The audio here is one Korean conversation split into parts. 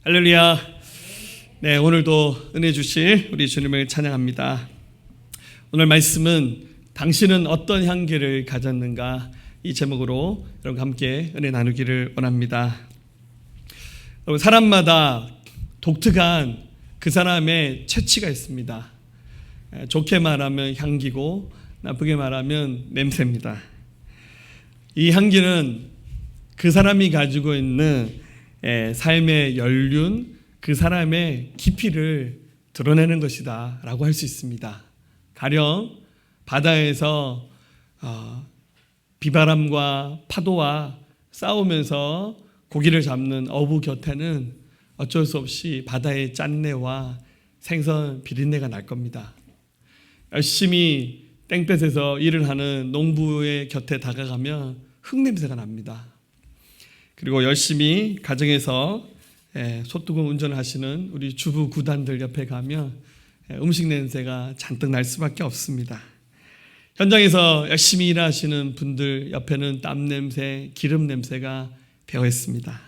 할렐루야. 네, 오늘도 은혜 주실 우리 주님을 찬양합니다. 오늘 말씀은 당신은 어떤 향기를 가졌는가, 이 제목으로 여러분과 함께 은혜 나누기를 원합니다. 여러분, 사람마다 독특한 그 사람의 체취가 있습니다. 좋게 말하면 향기고 나쁘게 말하면 냄새입니다. 이 향기는 그 사람이 가지고 있는 삶의 연륜, 그 사람의 깊이를 드러내는 것이다 라고 할 수 있습니다. 가령 바다에서 비바람과 파도와 싸우면서 고기를 잡는 어부 곁에는 어쩔 수 없이 바다의 짠내와 생선 비린내가 날 겁니다. 열심히 땡볕에서 일을 하는 농부의 곁에 다가가면 흙냄새가 납니다. 그리고 열심히 가정에서 소뚜껑 운전을 하시는 우리 주부 구단들 옆에 가면 음식 냄새가 잔뜩 날 수밖에 없습니다. 현장에서 열심히 일하시는 분들 옆에는 땀 냄새, 기름 냄새가 배어 있습니다.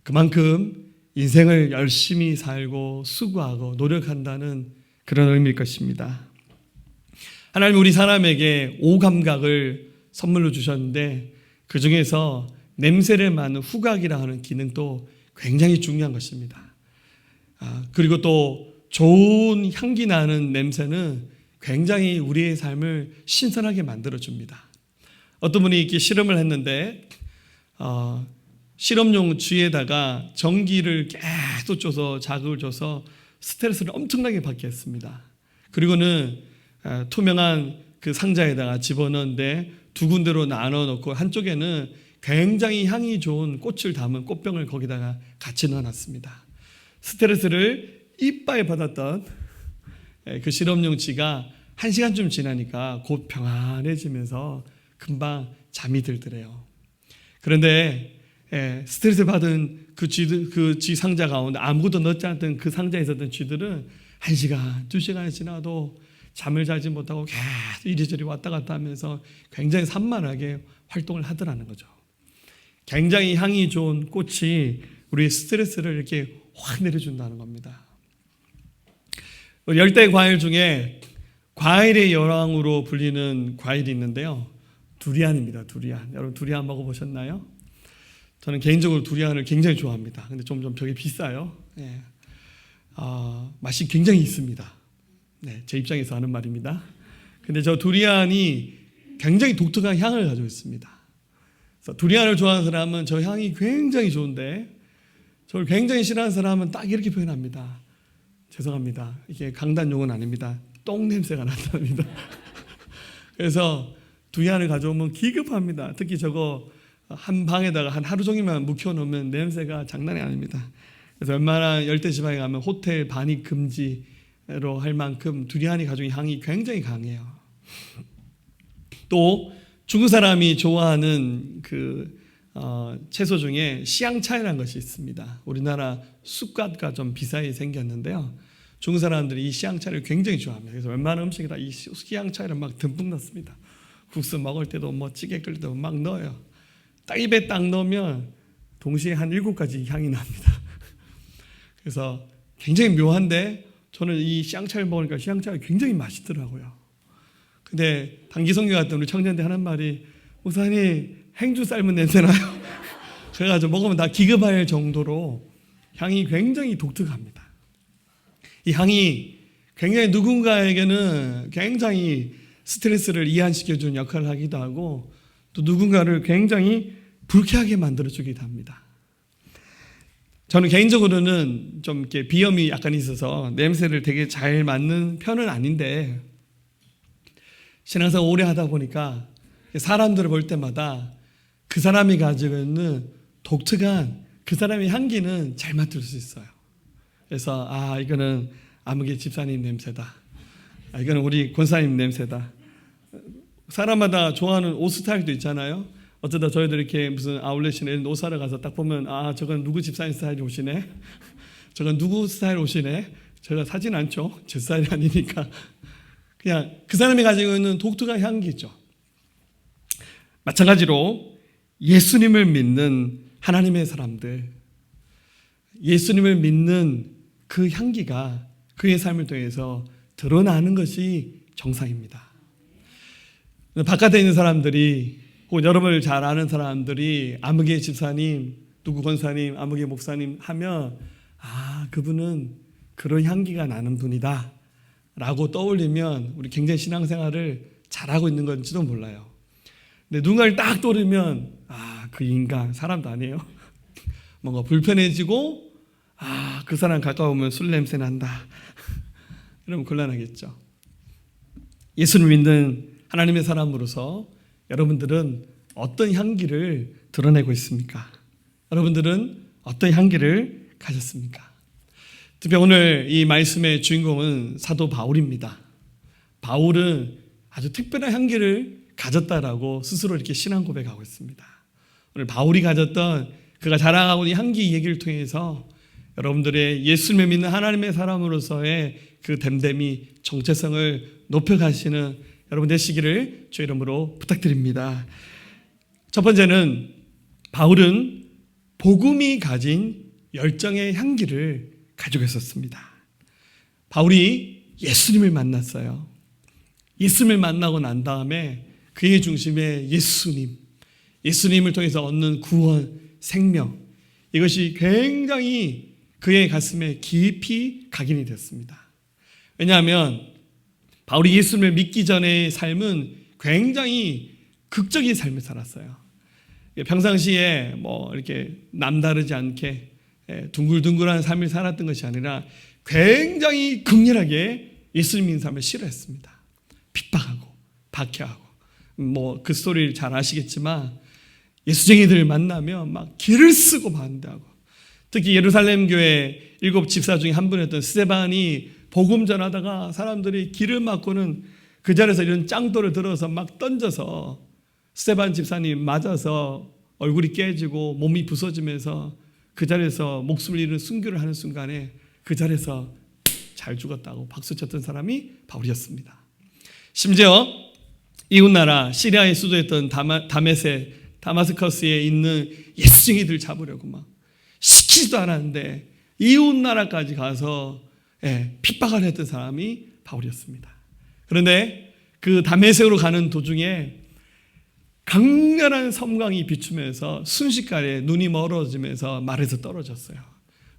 그만큼 인생을 열심히 살고 수고하고 노력한다는 그런 의미일 것입니다. 하나님 우리 사람에게 오감각을 선물로 주셨는데 그 중에서 냄새를 맡는 후각이라 하는 기능도 굉장히 중요한 것입니다. 그리고 또 좋은 향기 나는 냄새는 굉장히 우리의 삶을 신선하게 만들어줍니다. 어떤 분이 이렇게 실험을 했는데 실험용 쥐에다가 전기를 계속 줘서 자극을 줘서 스트레스를 엄청나게 받게 했습니다. 그리고는 투명한 그 상자에다가 집어넣는데 두 군데로 나눠 놓고 한쪽에는 굉장히 향이 좋은 꽃을 담은 꽃병을 거기다가 같이 넣어놨습니다. 스트레스를 이빠이 받았던 그 실험용 쥐가 1시간쯤 지나니까 곧 평안해지면서 금방 잠이 들더래요. 그런데 스트레스 받은 그 쥐 상자 가운데 아무것도 넣지 않던 그 상자에 있었던 쥐들은 1시간, 2시간이 지나도 잠을 자지 못하고 계속 이리저리 왔다 갔다 하면서 굉장히 산만하게 활동을 하더라는 거죠. 굉장히 향이 좋은 꽃이 우리의 스트레스를 이렇게 확 내려준다는 겁니다. 열대 과일 중에 과일의 여왕으로 불리는 과일이 있는데요. 두리안입니다. 두리안. 여러분 두리안 먹어보셨나요? 저는 개인적으로 두리안을 굉장히 좋아합니다. 근데 좀 되게 비싸요. 맛이 굉장히 있습니다. 제 입장에서 하는 말입니다. 근데 저 두리안이 굉장히 독특한 향을 가지고 있습니다. 그래서 두리안을 좋아하는 사람은 저 향이 굉장히 좋은데 저를 굉장히 싫어하는 사람은 딱 이렇게 표현합니다. 죄송합니다. 이게 강단용은 아닙니다. 똥 냄새가 난답니다. 그래서 두리안을 가져오면 기급합니다. 특히 저거 한 방에다가 한 하루 종일만 묵혀놓으면 냄새가 장난이 아닙니다. 그래서 웬만한 열대지방에 가면 호텔 반입 금지로 할 만큼 두리안이 가지고 향이 굉장히 강해요. 또 중국 사람이 좋아하는 채소 중에 시향차이라는 것이 있습니다. 우리나라 쑥갓과 좀 비슷하게 생겼는데요. 중국 사람들이 이 시향차이를 굉장히 좋아합니다. 그래서 웬만한 음식에 다 이 시향차이를 막 듬뿍 넣습니다. 국수 먹을 때도 찌개 끓일 때도 막 넣어요. 딱 입에 딱 넣으면 동시에 한 7가지 향이 납니다. 그래서 굉장히 묘한데 저는 이 시향차이를 먹으니까 시향차이가 굉장히 맛있더라고요. 근데 단기 선교 갔던 우리 청년들 하는 말이 목사님 행주 삶은 냄새 나요. 그래가지고 먹으면 다 기급할 정도로 향이 굉장히 독특합니다. 이 향이 굉장히 누군가에게는 굉장히 스트레스를 이완시켜주는 역할을 하기도 하고 또 누군가를 굉장히 불쾌하게 만들어주기도 합니다. 저는 개인적으로는 좀 이렇게 비염이 약간 있어서 냄새를 되게 잘 맡는 편은 아닌데 신앙생활 오래 하다 보니까 사람들을 볼 때마다 그 사람이 가지고 있는 독특한 그 사람의 향기는 잘 맡을 수 있어요. 그래서 이거는 아무개 집사님 냄새다. 이거는 우리 권사님 냄새다. 사람마다 좋아하는 옷 스타일도 있잖아요. 어쩌다 저희들 이렇게 무슨 아울렛이나 이런 옷 사러 가서 딱 보면 저건 누구 집사님 스타일 옷이네. 저건 누구 스타일 옷이네. 제가 사진 않죠. 제 스타일이 아니니까. 그냥 그 사람이 가지고 있는 독특한 향기죠. 마찬가지로 예수님을 믿는 하나님의 사람들, 예수님을 믿는 그 향기가 그의 삶을 통해서 드러나는 것이 정상입니다. 바깥에 있는 사람들이 혹은 여러분을 잘 아는 사람들이 아무개 집사님, 누구 권사님, 아무개 목사님 하면 그분은 그런 향기가 나는 분이다 라고 떠올리면 우리 굉장히 신앙생활을 잘하고 있는 건지도 몰라요. 근데 누군가를 딱 떠올리면 그 인간 사람도 아니에요. 뭔가 불편해지고 그 사람 가까우면 술 냄새 난다. 이러면 곤란하겠죠. 예수를 믿는 하나님의 사람으로서 여러분들은 어떤 향기를 드러내고 있습니까? 여러분들은 어떤 향기를 가졌습니까? 특히 오늘 이 말씀의 주인공은 사도 바울입니다. 바울은 아주 특별한 향기를 가졌다라고 스스로 이렇게 신앙 고백하고 있습니다. 오늘 바울이 가졌던 그가 자랑하고 있는 향기 얘기를 통해서 여러분들의 예수님을 믿는 하나님의 사람으로서의 그 됨됨이 정체성을 높여가시는 여러분 되시기를 주의 이름으로 부탁드립니다. 첫 번째는 바울은 복음이 가진 열정의 향기를 가지고 있었습니다. 바울이 예수님을 만났어요. 예수님을 만나고 난 다음에 그의 중심에 예수님을 통해서 얻는 구원, 생명, 이것이 굉장히 그의 가슴에 깊이 각인이 됐습니다. 왜냐하면 바울이 예수님을 믿기 전의 삶은 굉장히 극적인 삶을 살았어요. 평상시에 이렇게 남다르지 않게 둥글둥글한 삶을 살았던 것이 아니라 굉장히 극렬하게 예수님 믿는 삶을 싫어했습니다. 핍박하고 박해하고 그 스토리를 잘 아시겠지만 예수쟁이들을 만나면 막 길을 쓰고 반대하고, 특히 예루살렘 교회 7 집사 중에 한 분이었던 스데반이 복음 전하다가 사람들이 길을 막고는 그 자리에서 이런 짱돌을 들어서 막 던져서 스데반 집사님 맞아서 얼굴이 깨지고 몸이 부서지면서 그 자리에서 목숨을 잃은 순교를 하는 순간에 그 자리에서 잘 죽었다고 박수쳤던 사람이 바울이었습니다. 심지어 이웃나라 시리아의 수도였던 다마스커스에 있는 예수쟁이들 잡으려고 막 시키지도 않았는데 이웃나라까지 가서 핍박을 했던 사람이 바울이었습니다. 그런데 그 다메섹으로 가는 도중에 강렬한 섬광이 비추면서 순식간에 눈이 멀어지면서 말에서 떨어졌어요.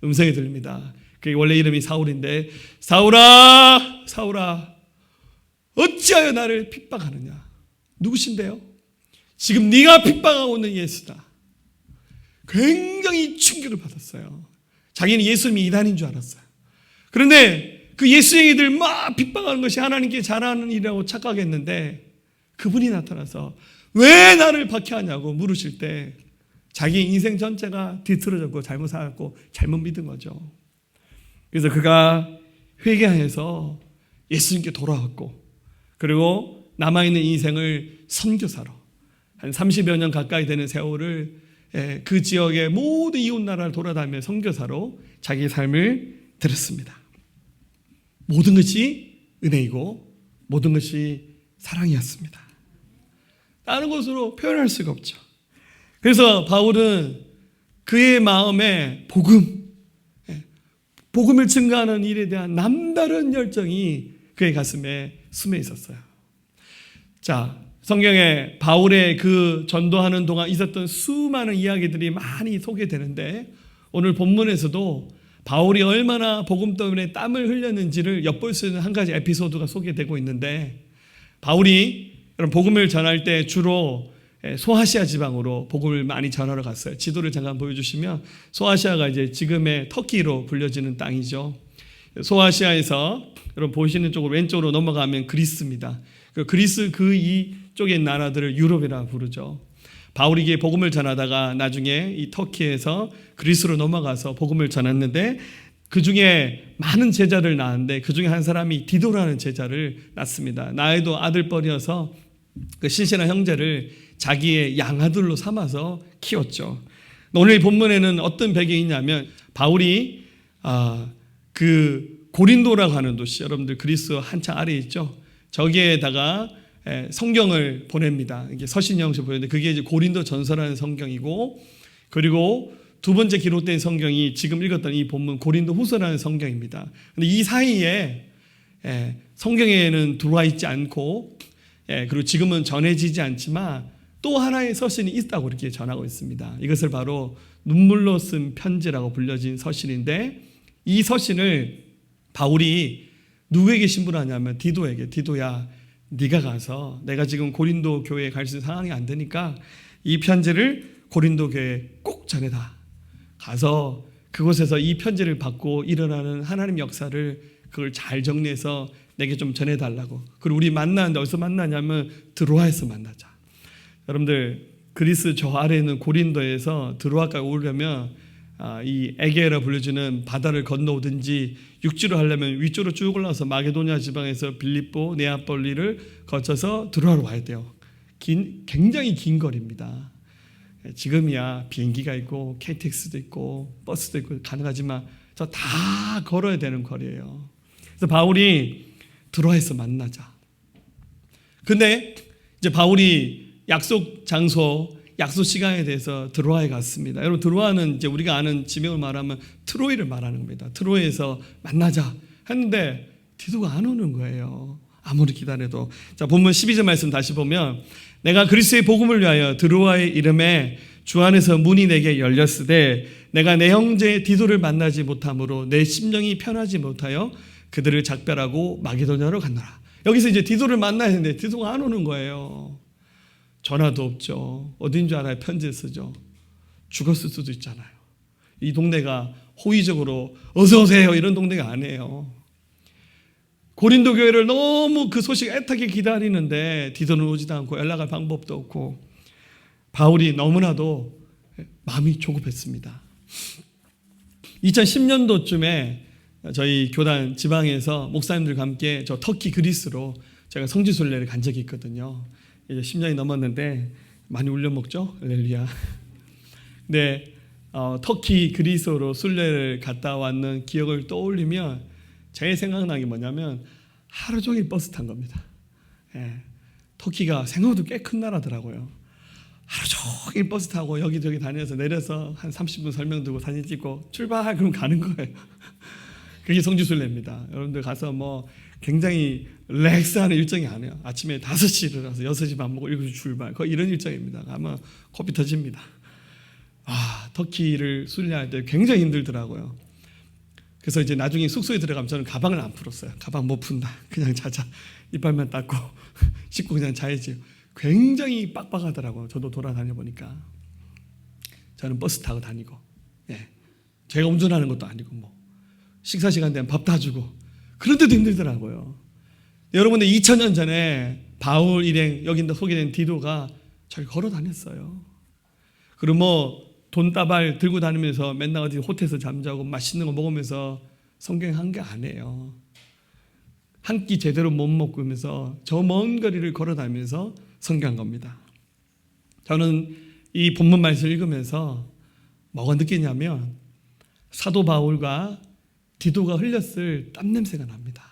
음성이 들립니다. 그게 원래 이름이 사울인데, 사울아, 사울아, 어찌하여 나를 핍박하느냐? 누구신데요? 지금 네가 핍박하고 있는 예수다. 굉장히 충격을 받았어요. 자기는 예수님이 이단인 줄 알았어요. 그런데 그 예수쟁이들 막 핍박하는 것이 하나님께 잘하는 일이라고 착각했는데 그분이 나타나서 왜 나를 박해하냐고 물으실 때 자기 인생 전체가 뒤틀어졌고 잘못 살았고 잘못 믿은 거죠. 그래서 그가 회개해서 예수님께 돌아왔고, 그리고 남아있는 인생을 선교사로 한 30여 년 가까이 되는 세월을 그 지역의 모든 이웃나라를 돌아다니며 선교사로 자기 삶을 들였습니다. 모든 것이 은혜이고 모든 것이 사랑이었습니다. 다른 것으로 표현할 수가 없죠. 그래서 바울은 그의 마음에 복음을 증거하는 일에 대한 남다른 열정이 그의 가슴에 숨어 있었어요. 자, 성경에 바울의 그 전도하는 동안 있었던 수많은 이야기들이 많이 소개되는데 오늘 본문에서도 바울이 얼마나 복음 때문에 땀을 흘렸는지를 엿볼 수 있는 한 가지 에피소드가 소개되고 있는데, 바울이 복음을 전할 때 주로 소아시아 지방으로 복음을 많이 전하러 갔어요. 지도를 잠깐 보여주시면 소아시아가 이제 지금의 터키로 불려지는 땅이죠. 소아시아에서 여러분 보시는 쪽으로 왼쪽으로 넘어가면 그리스입니다. 그리스 그 이쪽의 나라들을 유럽이라 부르죠. 바울이 이게 복음을 전하다가 나중에 이 터키에서 그리스로 넘어가서 복음을 전했는데 그 중에 많은 제자를 낳았는데 그 중에 한 사람이 디도라는 제자를 낳습니다. 나이도 아들뻘이어서 그 신실한 형제를 자기의 양아들로 삼아서 키웠죠. 오늘 본문에는 어떤 배경이 있냐면 바울이 그 고린도라고 하는 도시, 여러분들 그리스 한참 아래에 있죠. 저기에다가 성경을 보냅니다. 이게 서신형식 보였는데 그게 이제 고린도 전서라는 성경이고, 그리고 두 번째 기록된 성경이 지금 읽었던 이 본문 고린도후서라는 성경입니다. 근데 이 사이에 성경에는 들어와 있지 않고 그리고 지금은 전해지지 않지만 또 하나의 서신이 있다고 이렇게 전하고 있습니다. 이것을 바로 눈물로 쓴 편지라고 불려진 서신인데 이 서신을 바울이 누구에게 신부하냐면 디도에게, 디도야 네가 가서, 내가 지금 고린도 교회에 갈 수 있는 상황이 안 되니까 이 편지를 고린도 교회에 꼭 전해다. 가서 그곳에서 이 편지를 받고 일어나는 하나님 역사를 그걸 잘 정리해서 내게 좀 전해달라고. 그리고 우리 만나는데 어디서 만나냐면 드로아에서 만나자. 여러분들 그리스 저 아래에 있는 고린도에서 드로아까지 오려면 이 에게라 불려주는 바다를 건너오든지 육지로 하려면 위쪽으로 쭉 올라와서 마게도냐 지방에서 빌립보, 네아폴리를 거쳐서 드로아로 와야 돼요. 굉장히 긴 거리입니다. 지금이야 비행기가 있고 KTX도 있고 버스도 있고 가능하지만 저 다 걸어야 되는 거리예요. 그래서 바울이 드로아에서 만나자. 근데 이제 바울이 약속 장소, 약속 시간에 대해서 드로아에 갔습니다. 여러분 드로아는 이제 우리가 아는 지명을 말하면 트로이를 말하는 겁니다. 트로이에서 만나자 했는데 디도가 안 오는 거예요. 아무리 기다려도. 자, 본문 12절 말씀 다시 보면 내가 그리스도의 복음을 위하여 드로아의 이름에 주 안에서 문이 내게 열렸으되 내가 내 형제 디도를 만나지 못함으로 내 심령이 편하지 못하여 그들을 작별하고 마게도냐로 갔노라. 여기서 이제 디도를 만나야 되는데 디도가 안 오는 거예요. 전화도 없죠. 어딘 줄 알아요? 편지를 쓰죠. 죽었을 수도 있잖아요. 이 동네가 호의적으로 어서 오세요 이런 동네가 아니에요. 고린도 교회를 너무 그 소식 애타게 기다리는데 디도는 오지도 않고 연락할 방법도 없고 바울이 너무나도 마음이 조급했습니다. 2010년도쯤에 저희 교단 지방에서 목사님들과 함께 저 터키 그리스로 제가 성지순례를 간 적이 있거든요. 이제 10년이 넘었는데 많이 울려먹죠? 할렐루야. 네, 터키 그리스로 순례를 갔다 왔는 기억을 떠올리면 제일 생각나는 게 뭐냐면 하루 종일 버스 탄 겁니다. 터키가 생각보다 꽤 큰 나라더라고요. 하루 종일 버스 타고 여기저기 다녀서 내려서 한 30분 설명 듣고 사진 찍고 출발 그럼 가는 거예요. 그게 성지순례입니다. 여러분들 가서 뭐 굉장히 렉스하는 일정이 아니에요. 아침에 5시 일어나서 6시 밥 먹고 7시 출발 거의 이런 일정입니다. 가면 코피 터집니다. 터키를 순례할 때 굉장히 힘들더라고요. 그래서 이제 나중에 숙소에 들어가면 저는 가방을 안 풀었어요. 가방 못 푼다. 그냥 자자. 이빨만 닦고 씻고 그냥 자야지. 굉장히 빡빡하더라고요. 저도 돌아다녀 보니까. 저는 버스 타고 다니고, 제가 운전하는 것도 아니고 뭐 식사 시간 되면 밥 다 주고 그런데도 힘들더라고요. 여러분들 2000년 전에 바울 일행 여기 소개된 디도가 잘 걸어 다녔어요. 그리고 뭐 돈다발 들고 다니면서 맨날 어디 호텔에서 잠자고 맛있는 거 먹으면서 성경 한 게 아니에요. 한 끼 제대로 못 먹고 하면서 저 먼 거리를 걸어 다니면서 성경한 겁니다. 저는 이 본문 말씀을 읽으면서 뭐가 느끼냐면 사도 바울과 디도가 흘렸을 땀 냄새가 납니다.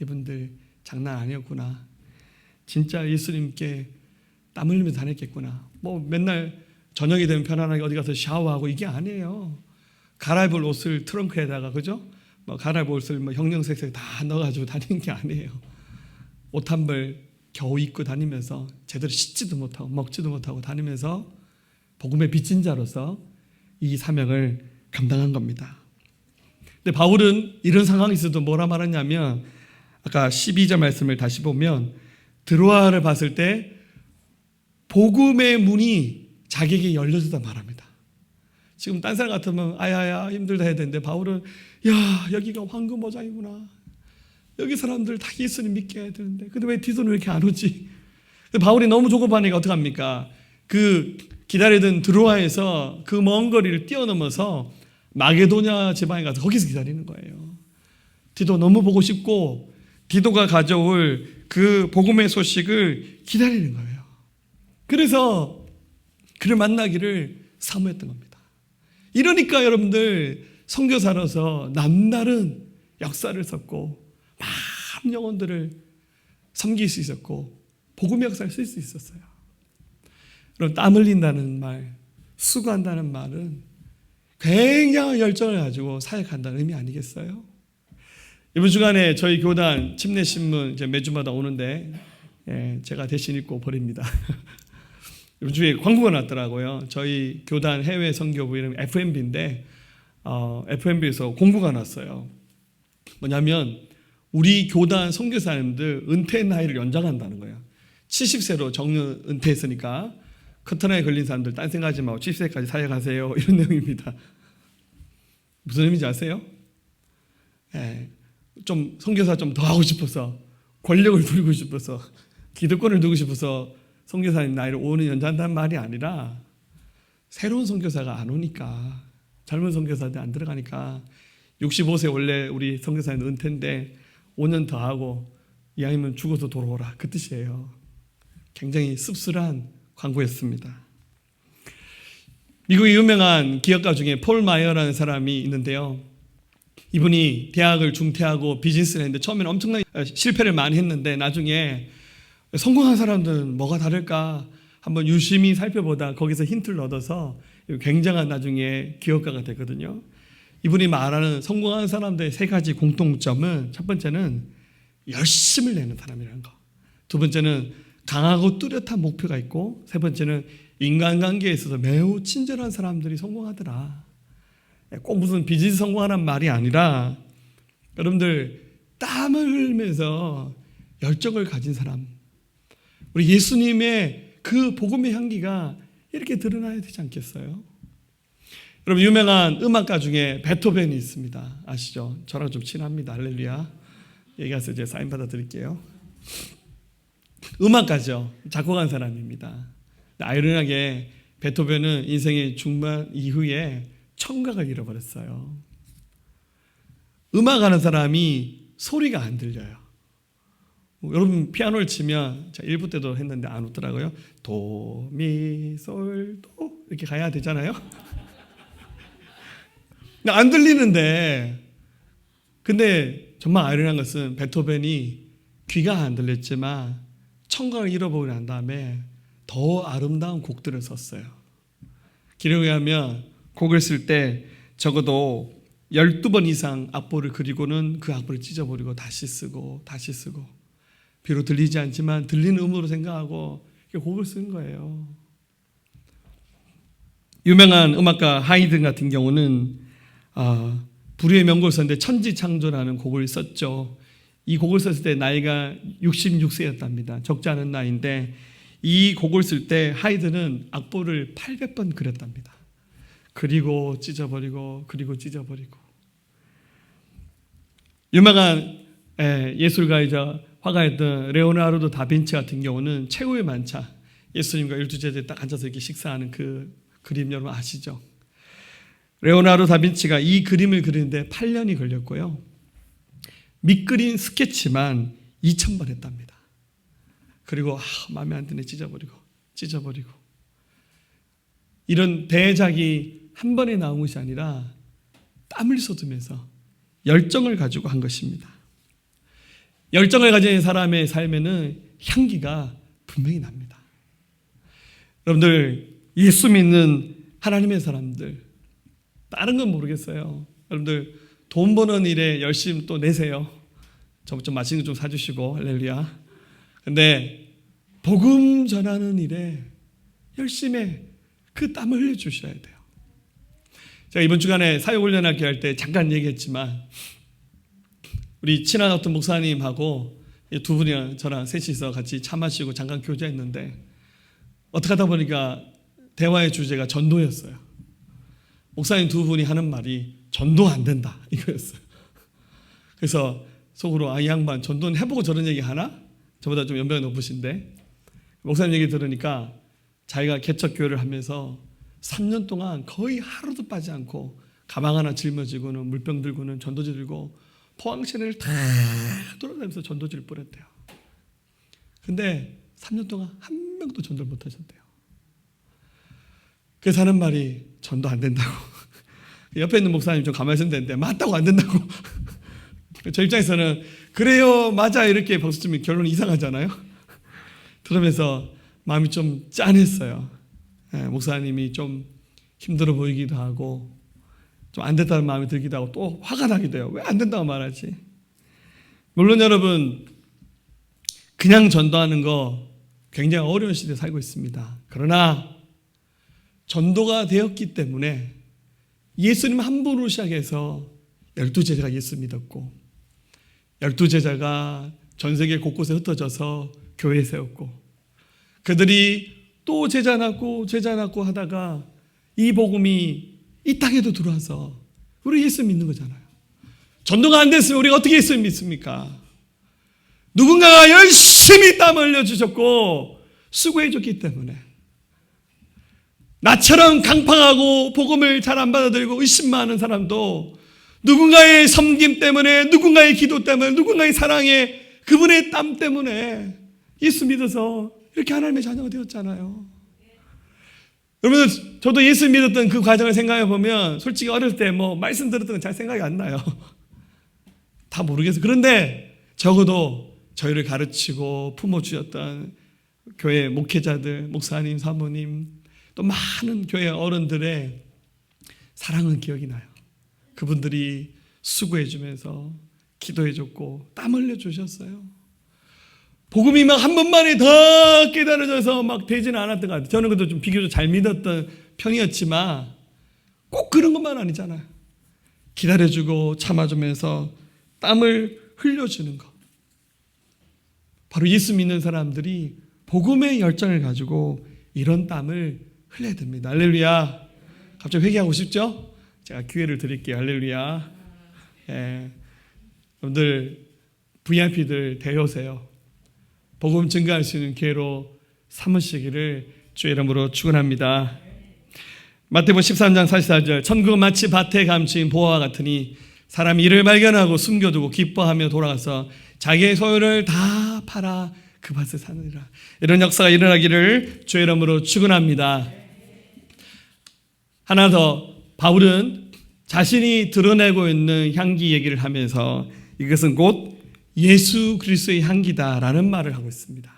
이분들 장난 아니었구나. 진짜 예수님께 땀 흘리면서 다녔겠구나. 뭐 맨날 저녁이 되면 편안하게 어디 가서 샤워하고 이게 아니에요. 갈아입을 옷을 트렁크에다가 그죠? 뭐 갈아입을 옷을 뭐 형형색색 다 넣어가지고 다니는 게 아니에요. 옷 한 벌 겨우 입고 다니면서 제대로 씻지도 못하고 먹지도 못하고 다니면서 복음의 빚진 자로서 이 사명을 감당한 겁니다. 근데 바울은 이런 상황이 있어도 뭐라 말하냐면 아까 12절 말씀을 다시 보면 드로아를 봤을 때 복음의 문이 자기에게 열려졌다 말합니다. 지금 딴 사람 같으면 아야야 힘들다 해야 되는데 바울은 야 여기가 황금어장이구나. 여기 사람들 다 예수님 믿게 해야 되는데 근데 왜 디도는 왜 이렇게 안 오지? 바울이 너무 조급하니까 어떡합니까? 그 기다리던 드로아에서 그 먼 거리를 뛰어넘어서 마게도냐 지방에 가서 거기서 기다리는 거예요. 디도 너무 보고 싶고 디도가 가져올 그 복음의 소식을 기다리는 거예요. 그래서 그를 만나기를 사모했던 겁니다. 이러니까 여러분들 선교사로서 남다른 역사를 썼고 많은 영혼들을 섬길 수 있었고 복음의 역사를 쓸 수 있었어요. 그럼 땀 흘린다는 말, 수고한다는 말은 굉장한 열정을 가지고 사역한다는 의미 아니겠어요? 이번 주간에 저희 교단 침례신문 이제 매주마다 오는데 제가 대신 읽고 버립니다. 이번 주에 광고가 났더라고요. 저희 교단 해외 선교부 이름이 FMB인데 FMB에서 공고가 났어요. 뭐냐면 우리 교단 선교사님들 은퇴 나이를 연장한다는 거예요. 70세로 정년 은퇴했으니까 커트라인에 걸린 사람들 딴 생각하지 말고 70세까지 사역하세요. 이런 내용입니다. 무슨 의미인지 아세요? 좀 선교사 좀 더 하고 싶어서 권력을 부리고 싶어서 기득권을 두고 싶어서 선교사님 나이를 5년 연장한다는 말이 아니라 새로운 선교사가 안 오니까 젊은 선교사들 안 들어가니까 65세 원래 우리 선교사님 은퇴인데 5년 더 하고 이왕이면 죽어서 돌아오라 그 뜻이에요. 굉장히 씁쓸한 광고였습니다. 미국의 유명한 기업가 중에 폴 마이어라는 사람이 있는데요. 이분이 대학을 중퇴하고 비즈니스를 했는데 처음에는 엄청나게 실패를 많이 했는데 나중에 성공한 사람들은 뭐가 다를까 한번 유심히 살펴보다 거기서 힌트를 얻어서 굉장한 나중에 기업가가 되거든요. 이분이 말하는 성공한 사람들의 세 가지 공통점은 첫 번째는 열심을 내는 사람이라는 거, 두 번째는 강하고 뚜렷한 목표가 있고 세 번째는 인간관계에 있어서 매우 친절한 사람들이 성공하더라. 꼭 무슨 비즈니스 성공하라는 말이 아니라 여러분들 땀을 흘리면서 열정을 가진 사람, 우리 예수님의 그 복음의 향기가 이렇게 드러나야 되지 않겠어요? 여러분 유명한 음악가 중에 베토벤이 있습니다. 아시죠? 저랑 좀 친합니다. 할렐루야. 여기 가서 이제 사인 받아 드릴게요. 음악가죠. 작곡한 사람입니다. 아이러니하게 베토벤은 인생의 중반 이후에 청각을 잃어버렸어요. 음악하는 사람이 소리가 안 들려요. 여러분 피아노를 치면 제가 1부 때도 했는데 안 웃더라고요. 도, 미, 솔, 도 이렇게 가야 되잖아요. 안 들리는데 근데 정말 아이러니한 것은 베토벤이 귀가 안 들렸지만 청각을 잃어버리고 난 다음에 더 아름다운 곡들을 썼어요. 기록에 하면 곡을 쓸 때 적어도 12번 이상 악보를 그리고는 그 악보를 찢어버리고 다시 쓰고 비록 들리지 않지만 들리는 음으로 생각하고 곡을 쓴 거예요. 유명한 음악가 하이든 같은 경우는 불후의 명곡을 썼는데 천지창조라는 곡을 썼죠. 이 곡을 썼을 때 나이가 66세였답니다. 적지 않은 나이인데 이 곡을 쓸 때 하이든은 악보를 800번 그렸답니다. 그리고 찢어버리고 유명한 예술가이자 화가였던 레오나르도 다빈치 같은 경우는 최후의 만찬, 예수님과 12제자들이 딱 앉아서 이렇게 식사하는 그 그림 여러분 아시죠? 레오나르도 다빈치가 이 그림을 그리는데 8년이 걸렸고요. 밑그린 스케치만 2000번 했답니다. 그리고 마음에 안 드네 찢어버리고 이런 대작이 한 번에 나온 것이 아니라 땀을 쏟으면서 열정을 가지고 한 것입니다. 열정을 가진 사람의 삶에는 향기가 분명히 납니다. 여러분들 예수 믿는 하나님의 사람들 다른 건 모르겠어요. 여러분들 돈 버는 일에 열심히 또 내세요. 좀 맛있는 거 좀 사주시고 할렐루야. 근데 복음 전하는 일에 열심히 그 땀을 흘려주셔야 돼요. 제가 이번 주간에 사역훈련학교 할 때 잠깐 얘기했지만 우리 친한 어떤 목사님하고 두 분이랑 저랑 셋이서 같이 차 마시고 잠깐 교제했는데 어떻게 하다 보니까 대화의 주제가 전도였어요. 목사님 두 분이 하는 말이 전도 안 된다 이거였어요. 그래서 속으로 이 양반 전도는 해보고 저런 얘기 하나? 저보다 좀 연배가 높으신데 목사님 얘기 들으니까 자기가 개척교회를 하면서 3년 동안 거의 하루도 빠지 않고 가방 하나 짊어지고는 물병 들고는 전도지 들고 포항시내를 다 돌아다니면서 전도지를 뿌렸대요. 근데 3년 동안 한 명도 전도를 못 하셨대요. 그래서 하는 말이 전도 안 된다고. 옆에 있는 목사님 좀 가만히 있으면 되는데 맞다고 안 된다고. 저 입장에서는 그래요 맞아 이렇게 박수치면 결론이 이상하잖아요. 들으면서 마음이 좀 짠했어요. 목사님이 좀 힘들어 보이기도 하고 좀 안 됐다는 마음이 들기도 하고 또 화가 나기도 해요. 왜 안 된다고 말하지? 물론 여러분, 그냥 전도하는 거 굉장히 어려운 시대에 살고 있습니다. 그러나 전도가 되었기 때문에 예수님 한 분으로 시작해서 12제자가 예수 믿었고 12제자가 전 세계 곳곳에 흩어져서 교회 세웠고 그들이 또 제자 낳고 하다가 이 복음이 이 땅에도 들어와서 우리 예수 믿는 거잖아요. 전도가 안 됐으면 우리가 어떻게 예수 믿습니까? 누군가가 열심히 땀 흘려주셨고 수고해 줬기 때문에 나처럼 강팍하고 복음을 잘 안 받아들이고 의심만 하는 사람도 누군가의 섬김 때문에 누군가의 기도 때문에 누군가의 사랑에 그분의 땀 때문에 예수 믿어서 이렇게 하나님의 자녀가 되었잖아요. 여러분, 저도 예수 믿었던 그 과정을 생각해 보면 솔직히 어릴 때 뭐 말씀 들었던 건 잘 생각이 안 나요. 다 모르겠어요. 그런데 적어도 저희를 가르치고 품어주셨던 교회 목회자들, 목사님, 사모님, 또 많은 교회 어른들의 사랑은 기억이 나요. 그분들이 수고해주면서 기도해줬고 땀 흘려주셨어요. 복음이 막 한 번만에 더 깨달아져서 막 되지는 않았던 것 같아요. 저는 그래도 좀 비교적 잘 믿었던 편이었지만 꼭 그런 것만 아니잖아요. 기다려주고 참아주면서 땀을 흘려주는 것. 바로 예수 믿는 사람들이 복음의 열정을 가지고 이런 땀을 흘려야 됩니다. 할렐루야. 갑자기 회개하고 싶죠? 제가 기회를 드릴게요. 할렐루야. 예. 여러분들 VIP들 대여오세요. 복음 증가할 수 있는 기회로 삼으시기를 주의 이름으로 축원합니다. 마태복음 13장 44절 천국은 마치 밭에 감추인 보화와 같으니 사람이 이를 발견하고 숨겨두고 기뻐하며 돌아가서 자기의 소유를 다 팔아 그 밭을 사느니라. 이런 역사가 일어나기를 주의 이름으로 축원합니다. 하나 더, 바울은 자신이 드러내고 있는 향기 얘기를 하면서 이것은 곧 예수 그리스도의 향기다라는 말을 하고 있습니다.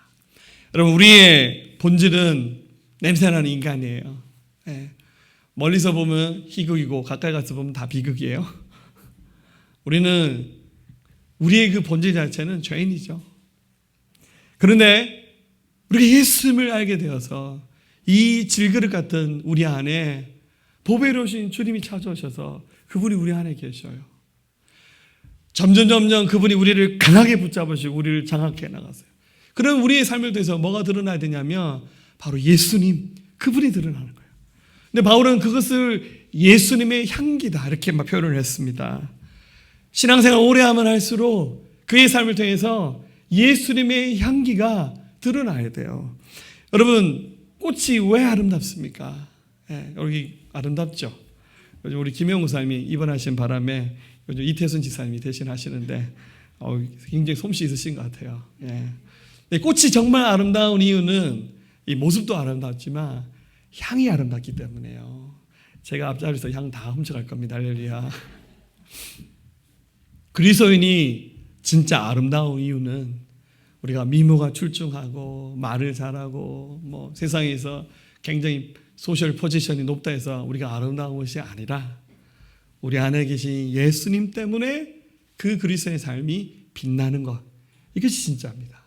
여러분, 우리의 본질은 냄새나는 인간이에요. 네. 멀리서 보면 희극이고 가까이 가서 보면 다 비극이에요. 우리는 우리의 그 본질 자체는 죄인이죠. 그런데 우리가 예수님을 알게 되어서 이 질그릇 같은 우리 안에 보배로우신 주님이 찾아오셔서 그분이 우리 안에 계셔요. 점점 그분이 우리를 강하게 붙잡으시고 우리를 장악해 나가세요. 그럼 우리의 삶을 통해서 뭐가 드러나야 되냐면 바로 예수님, 그분이 드러나는 거예요. 근데 바울은 그것을 예수님의 향기다 이렇게 막 표현을 했습니다. 신앙생활 오래 하면 할수록 그의 삶을 통해서 예수님의 향기가 드러나야 돼요. 여러분, 꽃이 왜 아름답습니까? 네, 여기 아름답죠. 요즘 우리 김영우 사님이 입원하신 바람에 요즘 이태순 지사님이 대신하시는데 굉장히 솜씨 있으신 것 같아요. 예. 꽃이 정말 아름다운 이유는 이 모습도 아름답지만 향이 아름답기 때문에요. 제가 앞자리에서 향 다 훔쳐갈 겁니다. 할렐루야. 그리스도인이 진짜 아름다운 이유는 우리가 미모가 출중하고 말을 잘하고 뭐 세상에서 굉장히 소셜 포지션이 높다 해서 우리가 아름다운 것이 아니라 우리 안에 계신 예수님 때문에 그 그리스도의 삶이 빛나는 것, 이것이 진짜입니다.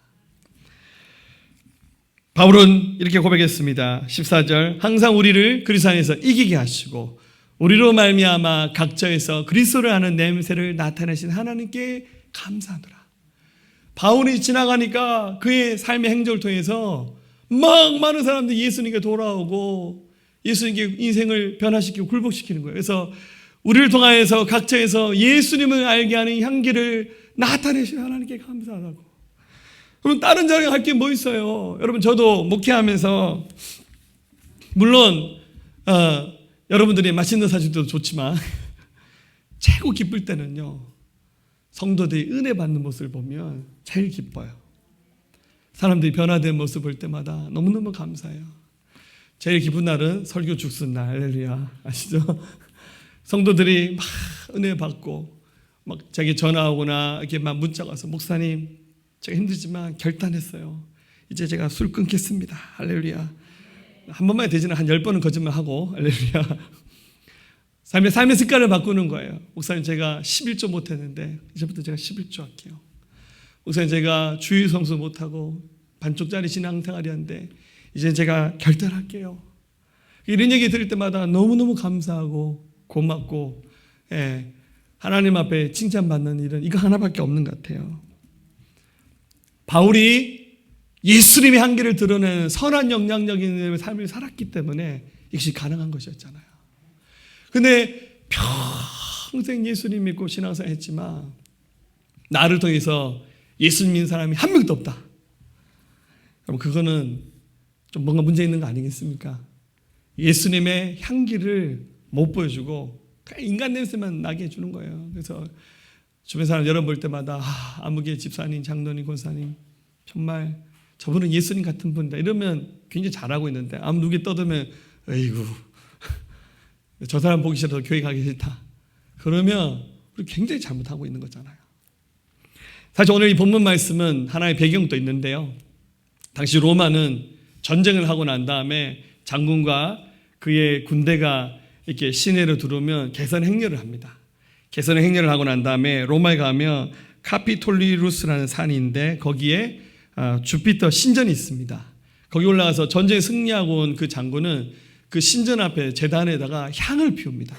바울은 이렇게 고백했습니다. 14절 항상 우리를 그리스도 안에서 이기게 하시고 우리로 말미암아 각처에서 그리스도를 아는 냄새를 나타내신 하나님께 감사하노라. 바울이 지나가니까 그의 삶의 행적을 통해서 막 많은 사람들이 예수님께 돌아오고 예수님께 인생을 변화시키고 굴복시키는 거예요. 그래서 우리를 통하여서 각처에서 예수님을 알게 하는 향기를 나타내신 하나님께 감사하다고. 그럼 다른 자가 할 게 뭐 있어요? 여러분, 저도 목회하면서 물론 여러분들이 맛있는 사실도 좋지만 최고 기쁠 때는요, 성도들이 은혜 받는 모습을 보면 제일 기뻐요. 사람들이 변화된 모습을 볼 때마다 너무너무 감사해요. 제일 기쁜 날은 설교 죽순 날, 할렐루야, 아시죠? 성도들이 막 은혜 받고 막 자기 전화 오거나 이렇게 막 문자가 와서 목사님, 제가 힘들지만 결단했어요. 이제 제가 술 끊겠습니다. 할렐루야. 한 번만에 되지는 한 10번은 거짓말하고, 할렐루야. 삶의 습관을 바꾸는 거예요. 목사님, 제가 11조 못했는데 이제부터 제가 11조 할게요. 목사님, 제가 주일 성수 못하고 반쪽짜리 신앙생활이 한데 이제 제가 결단할게요. 이런 얘기 들을 때마다 너무너무 감사하고 고맙고, 하나님 앞에 칭찬받는 일은 이거 하나밖에 없는 것 같아요. 바울이 예수님의 한계를 드러내는 선한 영향력인 삶을 살았기 때문에 이것이 가능한 것이었잖아요. 근데 평생 예수님 믿고 신앙생활 했지만 나를 통해서 예수님 믿는 사람이 한 명도 없다. 그럼 그거는 좀 뭔가 문제 있는 거 아니겠습니까? 예수님의 향기를 못 보여주고 그냥 인간 냄새만 나게 해주는 거예요. 그래서 주변 사람 여러분 볼 때마다 아무개 집사님, 장로님, 권사님 정말 저분은 예수님 같은 분이다 이러면 굉장히 잘하고 있는데 아무 누구에 떠들면 어이구 저 사람 보기 싫어서 교회 가기 싫다. 그러면 우리 굉장히 잘못하고 있는 거잖아요. 사실 오늘 이 본문 말씀은 하나의 배경도 있는데요. 당시 로마는 전쟁을 하고 난 다음에 장군과 그의 군대가 이렇게 시내로 들어오면 개선 행렬을 합니다. 개선 행렬을 하고 난 다음에 로마에 가면 카피톨리루스라는 산인데 거기에 주피터 신전이 있습니다. 거기 올라가서 전쟁에 승리하고 온 그 장군은 그 신전 앞에 제단에다가 향을 피웁니다.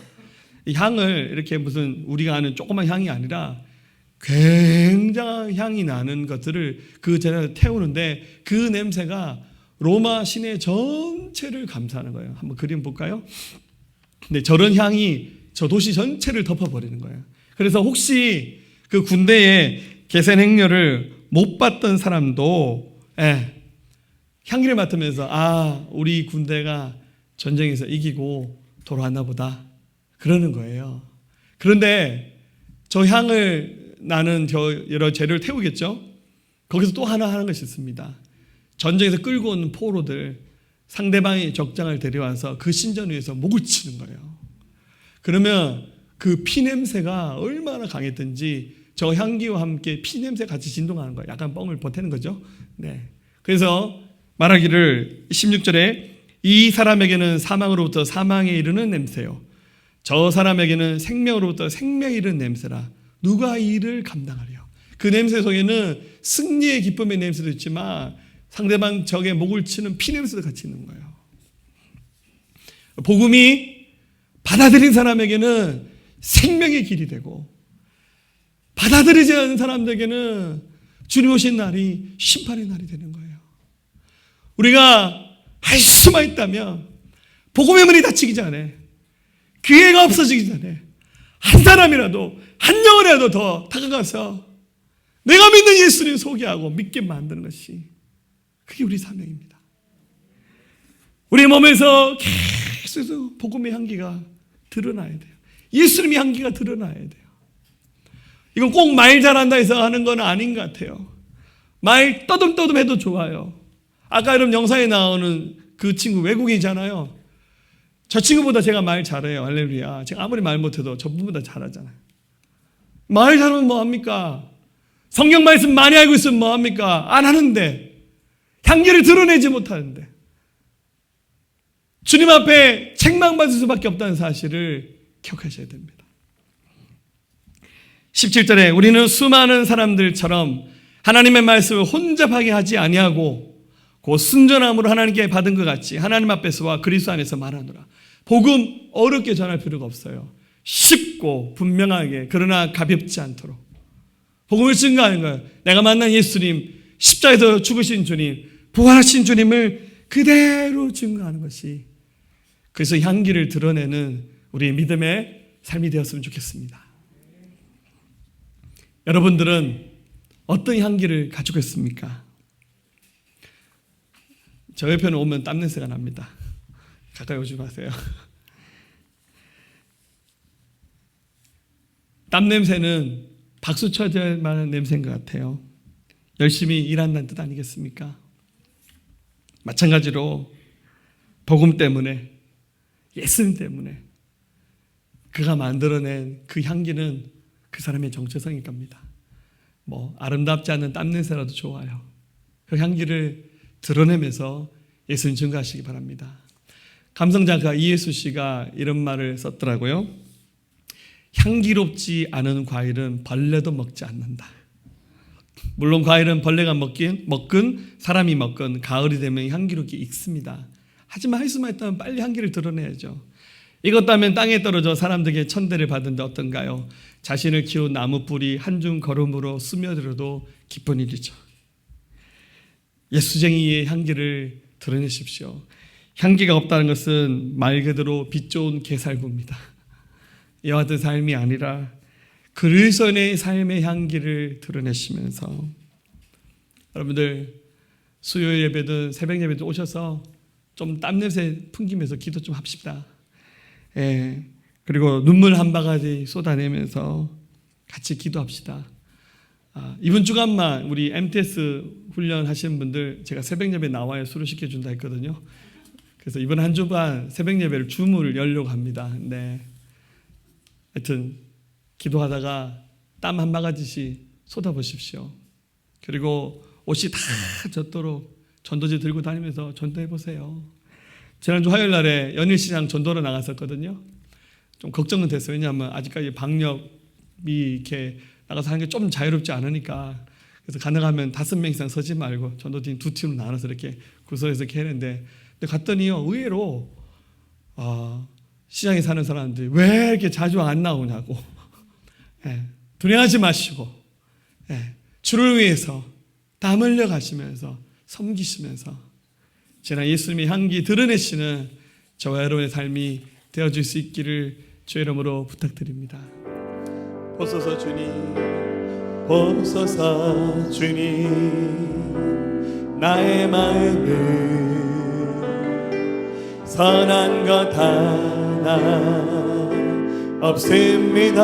이 향을 이렇게 무슨 우리가 아는 조그만 향이 아니라 굉장한 향이 나는 것들을 그 제단에 태우는데 그 냄새가 로마 시내 전체를 감싸는 거예요. 한번 그림 볼까요? 근데 저런 향이 저 도시 전체를 덮어버리는 거예요. 그래서 혹시 그 군대의 개선 행렬을 못 봤던 사람도 향기를 맡으면서 우리 군대가 전쟁에서 이기고 돌아왔나 보다 그러는 거예요. 그런데 저 향을 나는 여러 재료를 태우겠죠. 거기서 또 하나 하는 것이 있습니다. 전쟁에서 끌고 온 포로들 상대방의 적장을 데려와서 그 신전 위에서 목을 치는 거예요. 그러면 그 피냄새가 얼마나 강했든지 저 향기와 함께 피냄새 같이 진동하는 거예요. 약간 뻥을 보태는 거죠. 그래서 말하기를 16절에 이 사람에게는 사망으로부터 사망에 이르는 냄새요. 저 사람에게는 생명으로부터 생명에 이르는 냄새라. 누가 이 일을 감당하리요. 그 냄새 속에는 승리의 기쁨의 냄새도 있지만 상대방 적의 목을 치는 피냄새도 같이 있는 거예요. 복음이 받아들인 사람에게는 생명의 길이 되고 받아들이지 않은 사람들에게는 주님 오신 날이 심판의 날이 되는 거예요. 우리가 할 수만 있다면 복음의 문이 닫히기 전에 기회가 없어지기 전에 한 사람이라도 한 영혼이라도 더 다가가서 내가 믿는 예수님 소개하고 믿게 만드는 것이 그게 우리 사명입니다. 우리 몸에서 계속 복음의 향기가 드러나야 돼요. 예수님의 향기가 드러나야 돼요. 이건 꼭 말 잘한다 해서 하는 건 아닌 것 같아요. 말 떠듬떠듬 해도 좋아요. 아까 여러분 영상에 나오는 그 친구 외국인이잖아요. 저 친구보다 제가 말 잘해요. 할렐루야. 제가 아무리 말 못해도 저분보다 잘하잖아요. 말 잘하면 뭐합니까? 성경 말씀 많이 알고 있으면 뭐합니까? 안 하는데 향기를 드러내지 못하는데 주님 앞에 책망받을 수밖에 없다는 사실을 기억하셔야 됩니다. 17절에 우리는 수많은 사람들처럼 하나님의 말씀을 혼잡하게 하지 아니하고 곧 순전함으로 하나님께 받은 것 같이 하나님 앞에서와 그리스도 안에서 말하노라. 복음 어렵게 전할 필요가 없어요. 쉽고 분명하게 그러나 가볍지 않도록 복음을 증거하는 거예요. 내가 만난 예수님, 십자가에서 죽으신 주님, 부활하신 주님을 그대로 증거하는 것이 그래서 향기를 드러내는 우리의 믿음의 삶이 되었으면 좋겠습니다. 여러분들은 어떤 향기를 가지고 있습니까? 저 옆에는 오면 땀 냄새가 납니다. 가까이 오지 마세요. 땀 냄새는 박수 쳐줘야 만한 냄새인 것 같아요. 열심히 일한다는 뜻 아니겠습니까? 마찬가지로 복음 때문에 예수님 때문에 그가 만들어낸 그 향기는 그 사람의 정체성일 겁니다. 아름답지 않은 땀 냄새라도 좋아요. 그 향기를 드러내면서 예수님 증거하시기 바랍니다. 감성작가 이예수 씨가 이런 말을 썼더라고요. 향기롭지 않은 과일은 벌레도 먹지 않는다. 물론 과일은 벌레가 먹건 사람이 먹건 가을이 되면 향기롭게 익습니다. 하지만 할 수만 있다면 빨리 향기를 드러내야죠. 이것도 하면 땅에 떨어져 사람들에게 천대를 받은데 어떤가요? 자신을 키운 나무 뿌리 한 줌 거름으로 스며들어도 기쁜 일이죠. 예수쟁이의 향기를 드러내십시오. 향기가 없다는 것은 말 그대로 빛 좋은 개살구입니다. 이와 같은 삶이 아니라 그리스도의 삶의 향기를 드러내시면서, 여러분들 수요일 예배든 새벽 예배든 오셔서 좀 땀냄새 풍기면서 기도 좀 합시다. 그리고 눈물 한 바가지 쏟아내면서 같이 기도합시다. 이번 주간만 우리 MTS 훈련 하시는 분들 제가 새벽 예배 나와야 수료 시켜준다 했거든요. 그래서 이번 한 주간 새벽 예배를 줌을 열려고 합니다. 네. 하여튼 기도하다가 땀 한 바가지씩 쏟아보십시오. 그리고 옷이 다 젖도록 전도지 들고 다니면서 전도해보세요. 지난주 화요일 날에 연일시장 전도로 나갔었거든요. 좀 걱정은 됐어요. 왜냐하면 아직까지 방역이 이렇게 나가서 하는 게 좀 자유롭지 않으니까. 그래서 가능하면 5명 이상 서지 말고 전도팀 2팀으로 나눠서 이렇게 구석에서 이렇게 했는데, 근데 갔더니요, 의외로 시장에 사는 사람들이 왜 이렇게 자주 안 나오냐고. 두려워하지 마시고, 주를 위해서 땀 흘려 가시면서 섬기시면서 지난 예수님의 향기 드러내시는 저와 여러분의 삶이 되어줄 수 있기를 주의 이름으로 부탁드립니다. 보소서 주님, 보소서 주님, 나의 마음을 선한 것 하나 없습니다.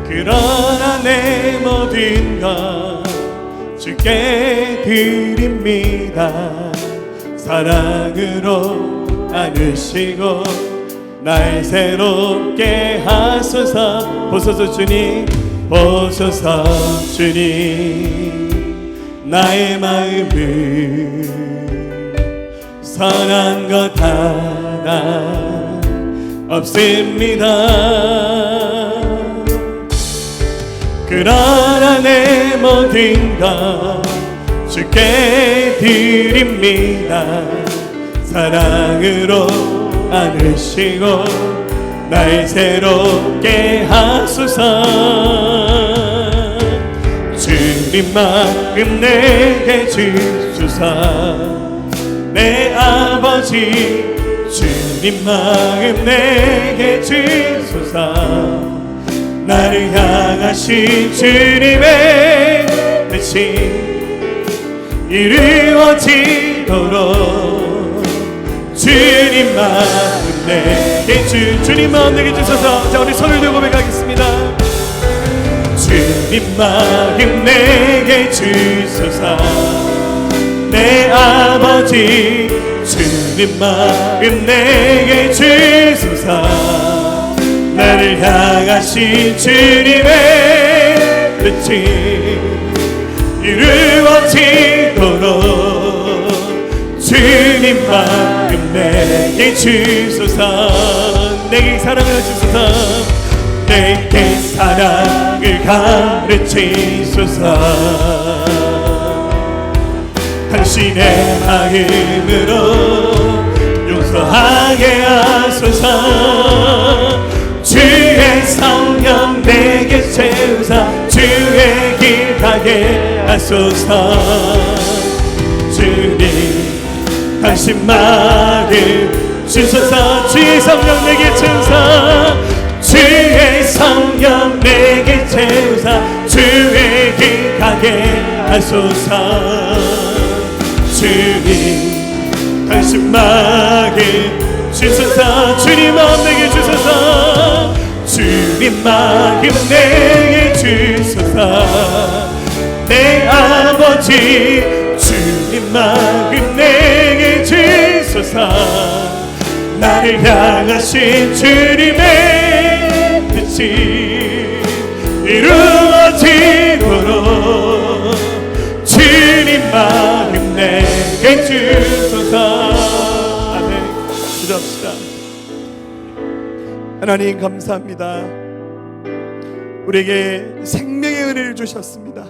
그러나 내 모든 것 주께 드립니다. 사랑으로 안으시고 날 새롭게 하소서. 보소서 주님, 보소서 주님, 나의 마음을 선한 것 하나 없습니다. 그러나 내 모든 것 주께 드립니다. 사랑으로 안으시고 날 새롭게 하소서. 주님 마음 내게 주소서. 내 아버지 주님 마음 내게 주소서. 나를 향하신 주님의 뜻이 이루어지도록 주님 마음 내게 주님 마음 내게 주셔서. 자, 우리 손을 들고 고백하겠습니다. 주님 마음 내게 주소서. 내 아버지 주님 마음 내게 주소서. 나를 향하신 주님의 뜻이 이루어지도록 주님 마음 내게 주소서. 내게 사랑을 주소서. 내게 사랑을 가르치소서. 당신의 마음으로 용서하게 하소서. 주의 성령 내게 채우사 주의 길 가게 하소서. 주님 당신 마음 주소서. 주의 성령 내게 채우사 주의 성령 내게 채우사 주의 길 가게 하소서. 주님 당신 마음 주소서. 주님 마음 내게 주소서. 주님 마음 내게 주소서. 내 아버지 주님 마음 내게 주소서. 나를 향하신 주님의 뜻이 이루어지도록 주님 마음 내게 주소서. 아멘. 기도합시다. 하나님 감사합니다. 우리에게 생명의 은혜를 주셨습니다.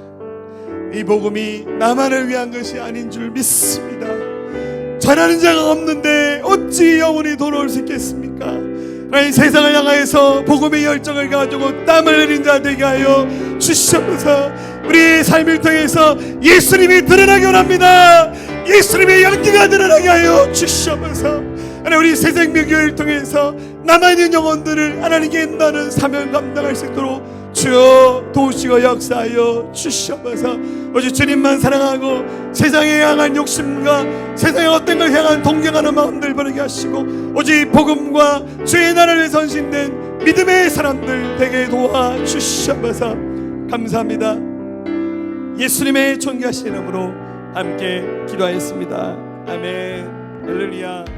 이 복음이 나만을 위한 것이 아닌 줄 믿습니다. 전하는 자가 없는데 어찌 영원히 돌아올 수 있겠습니까? 하나님, 세상을 향하여서 복음의 열정을 가지고 땀을 흘린 자 되게 하여 주시옵소서. 우리의 삶을 통해서 예수님이 드러나기 원합니다. 예수님의 연기가 드러나게 하여 주시옵소서. 하나님, 우리 새생명교회를 통해서 남아있는 영혼들을 하나님께 인도하는 사명 감당할 수 있도록 주여 도우시고 역사하여 주시옵소서. 오직 주님만 사랑하고 세상에 향한 욕심과 세상의 어떤 걸 향한 동경하는 마음들 버리게 하시고 오직 복음과 주의 나라를 선신된 믿음의 사람들 되게 도와주시옵소서. 감사합니다. 예수님의 존귀하신 이름으로 함께 기도하였습니다. 아멘. 할렐루야.